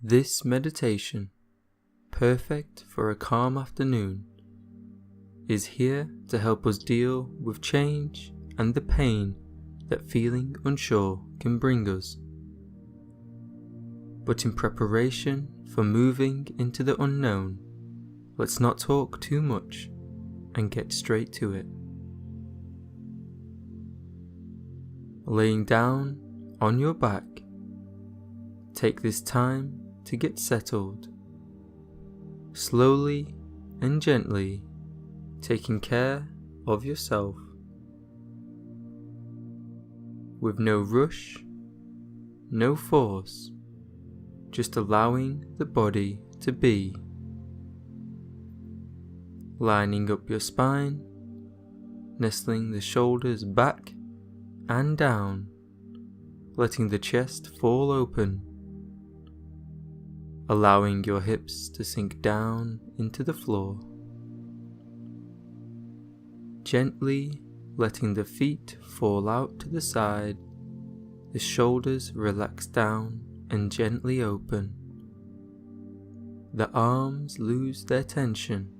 This meditation, perfect for a calm afternoon, is here to help us deal with change and the pain that feeling unsure can bring us. But in preparation for moving into the unknown, let's not talk too much and get straight to it. Laying down on your back, take this time to get settled, slowly and gently taking care of yourself, with no rush, no force, just allowing the body to be. Lining up your spine, nestling the shoulders back and down, letting the chest fall open, allowing your hips to sink down into the floor. Gently letting the feet fall out to the side, the shoulders relax down and gently open. The arms lose their tension.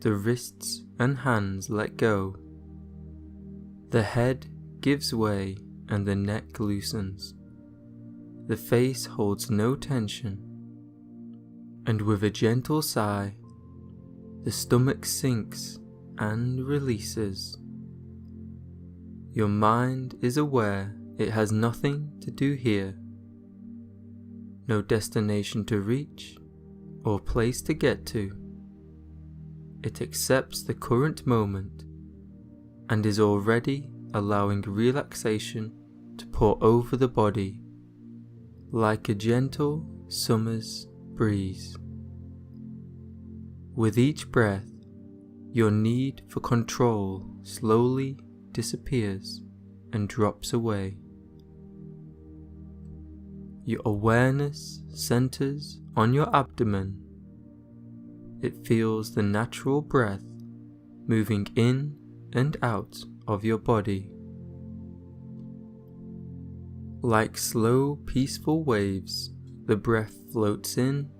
The wrists and hands let go. The head gives way and the neck loosens. The face holds no tension, and with a gentle sigh, the stomach sinks and releases. Your mind is aware it has nothing to do here, no destination to reach or place to get to. It accepts the current moment and is already allowing relaxation to pour over the body like a gentle summer's breeze. With each breath, your need for control slowly disappears and drops away. Your awareness centers on your abdomen. It feels the natural breath moving in and out of your body. Like slow, peaceful waves, the breath floats in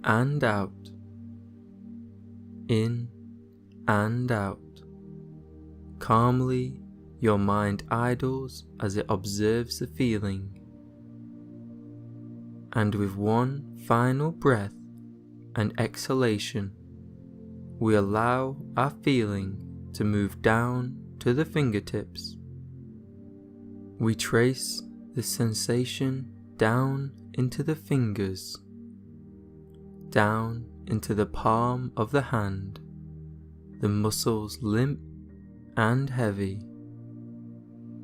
and out, in and out. Calmly, your mind idles as it observes the feeling. And with one final breath and exhalation, we allow our feeling to move down to the fingertips. We trace the sensation down into the fingers, down into the palm of the hand, the muscles limp and heavy,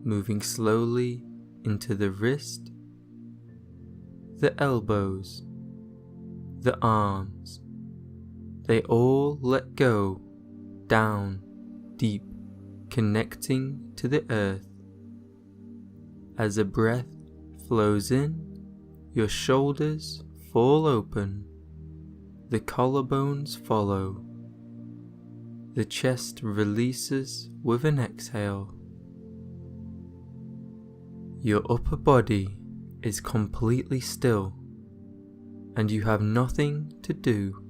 moving slowly into the wrist, the elbows, the arms. They all let go, down, deep, connecting to the earth. As the breath flows in, your shoulders fall open, the collarbones follow, the chest releases with an exhale. Your upper body is completely still, and you have nothing to do,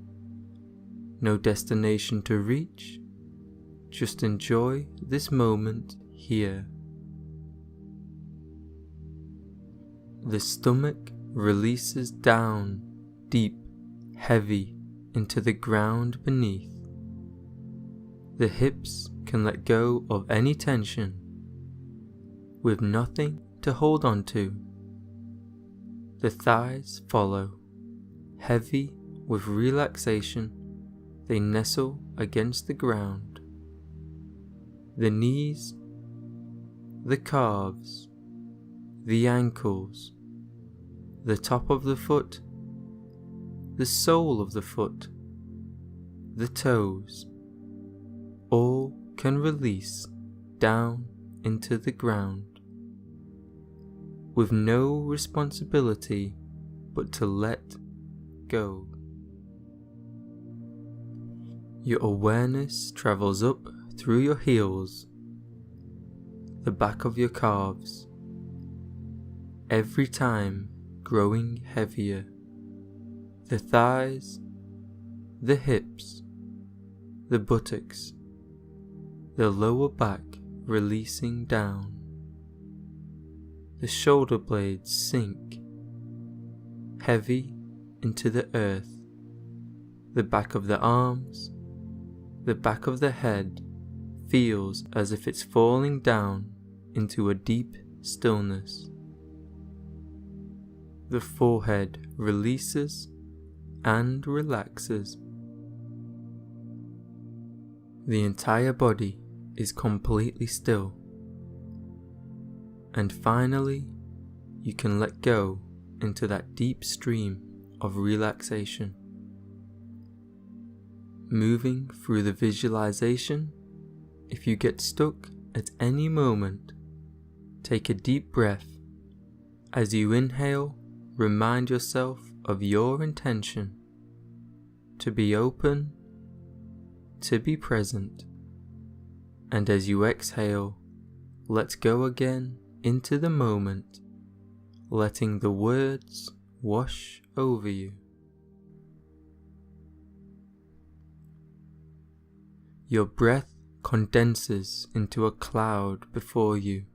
no destination to reach, just enjoy this moment here. The stomach releases down, deep, heavy, into the ground beneath. The hips can let go of any tension, with nothing to hold on to. The thighs follow, heavy with relaxation, they nestle against the ground. The knees, the calves, the ankles, the top of the foot, the sole of the foot, the toes, all can release down into the ground, with no responsibility but to let go. Your awareness travels up through your heels, the back of your calves, every time growing heavier. the thighs, the hips, the buttocks, the lower back releasing down. The shoulder blades sink heavy into the earth. The back of the arms, the back of the head feels as if it's falling down into a deep stillness. The forehead releases and relaxes. The entire body is completely still. And finally, you can let go into that deep stream of relaxation. Moving through the visualization, if you get stuck at any moment, take a deep breath. As you inhale, remind yourself of your intention to be open, to be present, and as you exhale, let go again into the moment, letting the words wash over you. Your breath condenses into a cloud before you.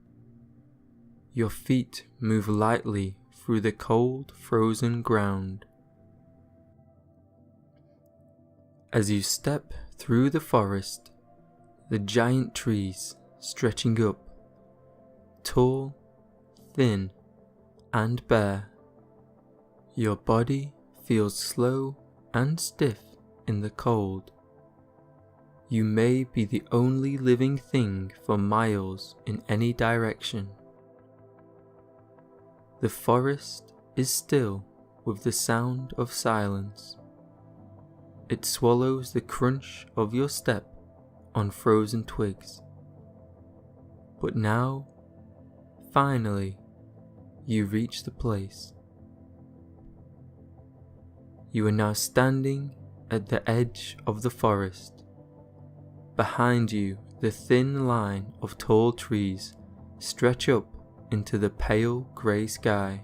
Your feet move lightly through the cold, frozen ground. As you step through the forest, the giant trees stretching up, tall, thin, and bare. Your body feels slow and stiff in the cold. You may be the only living thing for miles in any direction. The forest is still with the sound of silence. It swallows the crunch of your step on frozen twigs. But now, finally, you reach the place. You are now standing at the edge of the forest. Behind you, the thin line of tall trees stretch up into the pale grey sky.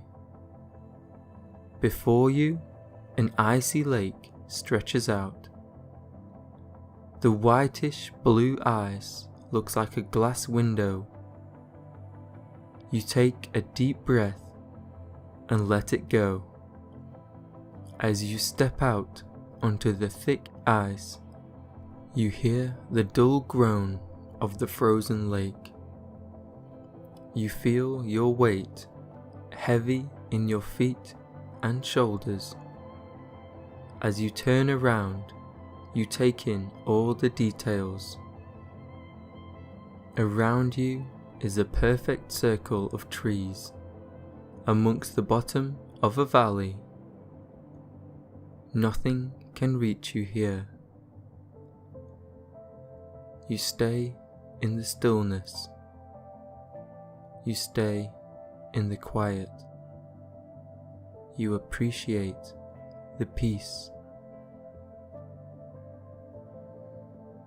Before you, an icy lake stretches out. The whitish blue ice looks like a glass window. You take a deep breath and let it go. As you step out onto the thick ice, you hear the dull groan of the frozen lake. You feel your weight heavy in your feet and shoulders. As you turn around, you take in all the details. Around you is a perfect circle of trees, amongst the bottom of a valley. Nothing can reach you here. You stay in the stillness. You stay in the quiet. You appreciate the peace.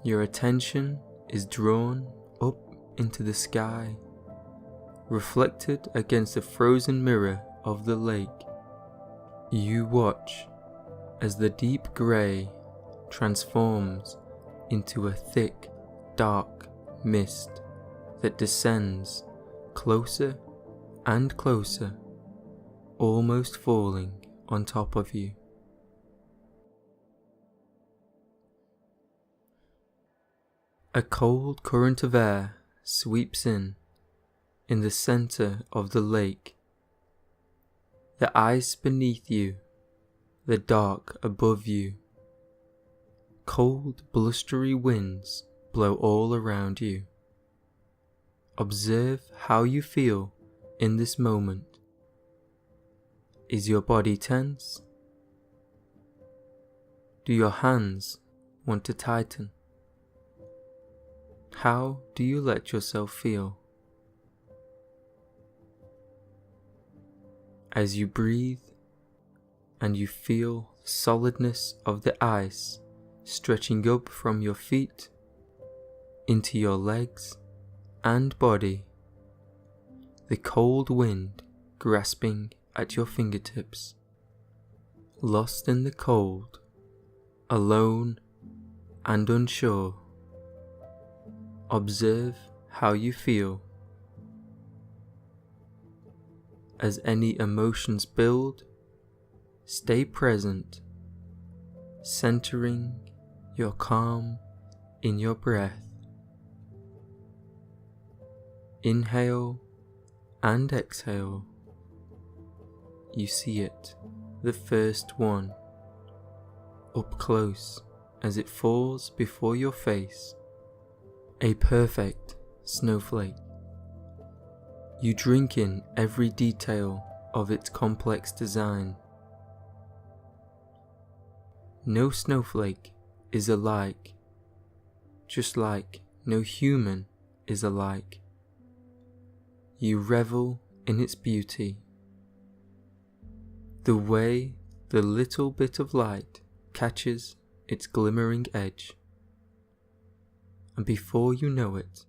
Your attention is drawn up into the sky, reflected against the frozen mirror of the lake. You watch as the deep grey transforms into a thick, dark mist that descends closer and closer, almost falling on top of you. A cold current of air sweeps in the center of the lake. The ice beneath you, the dark above you. Cold, blustery winds blow all around you. Observe how you feel in this moment. Is your body tense? Do your hands want to tighten? How do you let yourself feel? As you breathe and you feel the solidness of the ice stretching up from your feet into your legs and body, the cold wind grasping at your fingertips. lost in the cold, alone and unsure. Observe how you feel. As any emotions build, stay present, centering your calm in your breath. Inhale and exhale. You see it, the first one, up close as it falls before your face, a perfect snowflake. You drink in every detail of its complex design. No snowflake is alike, just like no human is alike. You revel in its beauty. The way the little bit of light catches its glimmering edge, and before you know it,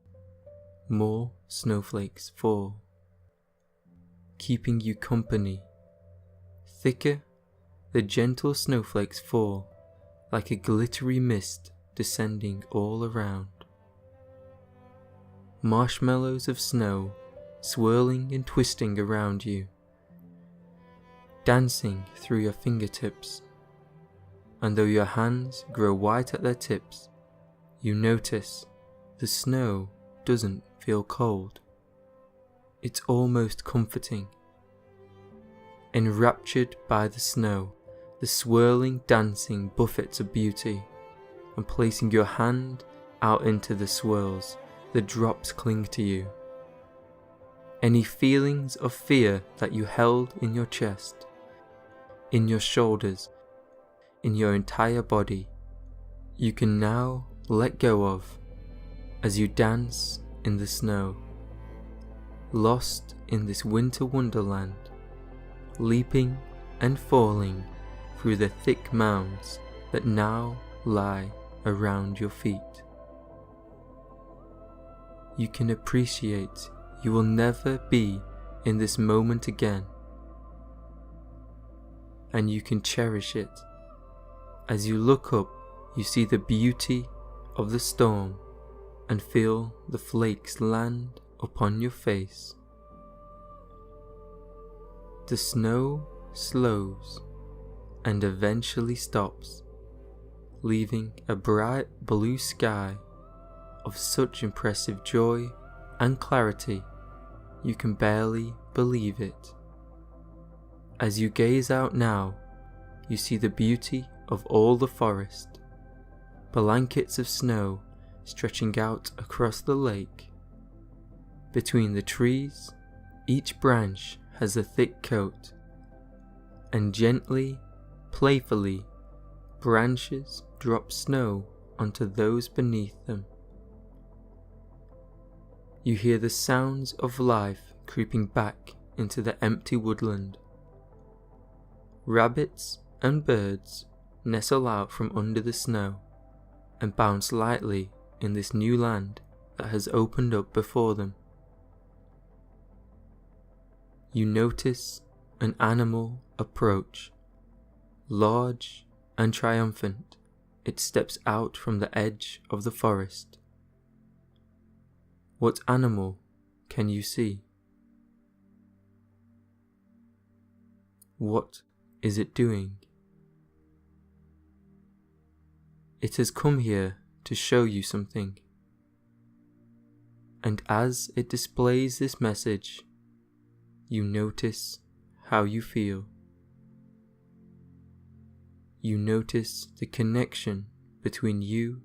more snowflakes fall, keeping you company. Thicker, the gentle snowflakes fall like a glittery mist descending all around. Marshmallows of snow swirling and twisting around you, dancing through your fingertips, and though your hands grow white at their tips, you notice the snow doesn't feel cold. It's almost comforting. Enraptured by the snow, the swirling, dancing buffets of beauty, and placing your hand out into the swirls, the drops cling to you. Any feelings of fear that you held in your chest, in your shoulders, in your entire body, you can now let go of as you dance in the snow, lost in this winter wonderland, leaping and falling through the thick mounds that now lie around your feet. You can appreciate you will never be in this moment again, and you can cherish it. As you look up, you see the beauty of the storm and feel the flakes land upon your face. The snow slows and eventually stops, leaving a bright blue sky of such impressive joy and clarity you can barely believe it. As you gaze out now, you see the beauty of all the forest, blankets of snow stretching out across the lake. Between the trees, each branch has a thick coat, and gently, playfully, branches drop snow onto those beneath them. You hear the sounds of life creeping back into the empty woodland. Rabbits and birds nestle out from under the snow and bounce lightly in this new land that has opened up before them. You notice an animal approach. Large and triumphant, it steps out from the edge of the forest. What animal can you see? What is it doing? It has come here to show you something. And as it displays this message, you notice how you feel. You notice the connection between you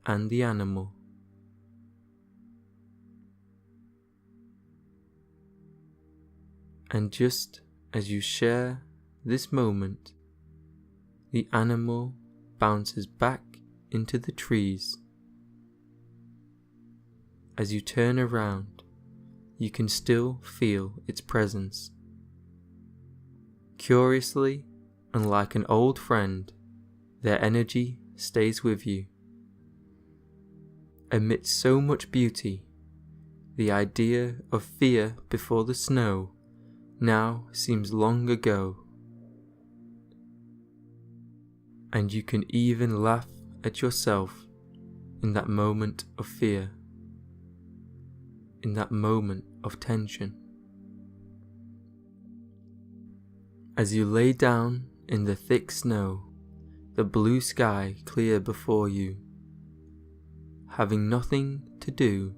and the animal. And just as you share this moment, the animal bounces back into the trees. As you turn around, you can still feel its presence. Curiously, and like an old friend, their energy stays with you. Amidst so much beauty, the idea of fear before the snow now seems long ago. And you can even laugh at yourself in that moment of fear, in that moment of tension. As you lay down in the thick snow, the blue sky clear before you, having nothing to do,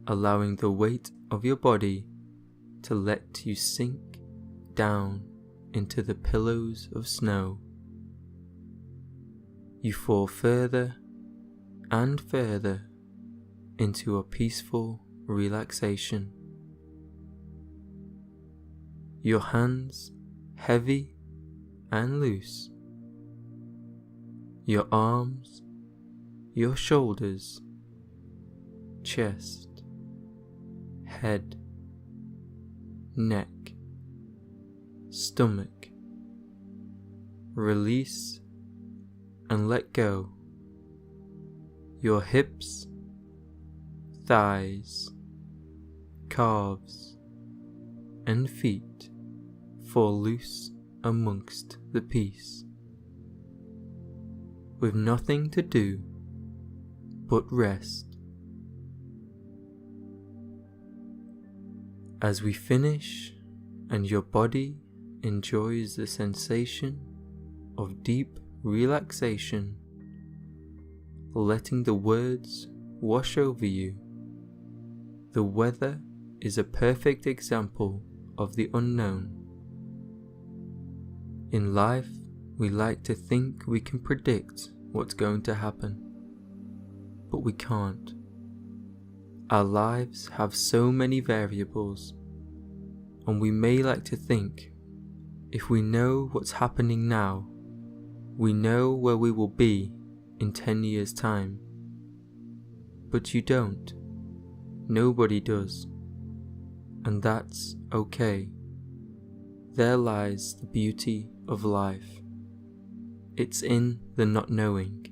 allowing the weight of your body to let you sink down into the pillows of snow. You fall further and further into a peaceful relaxation. Your hands heavy and loose. Your arms, your shoulders, chest, head, neck, stomach. Release and let go. Your hips, thighs, calves, and feet fall loose amongst the peace, with nothing to do but rest. As we finish and your body enjoys the sensation of deep relaxation, letting the words wash over you, the weather is a perfect example of the unknown. In life, we like to think we can predict what's going to happen, but we can't. Our lives have so many variables, and we may like to think if we know what's happening now, we know where we will be in 10 years' time. But you don't. Nobody does. And that's okay. There lies the beauty of life. It's in the not knowing.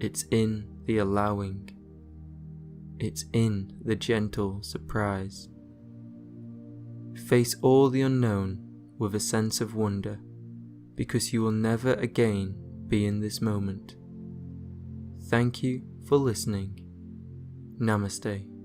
It's in the allowing. It's in the gentle surprise. Face all the unknown with a sense of wonder, because you will never again be in this moment. Thank you for listening. Namaste.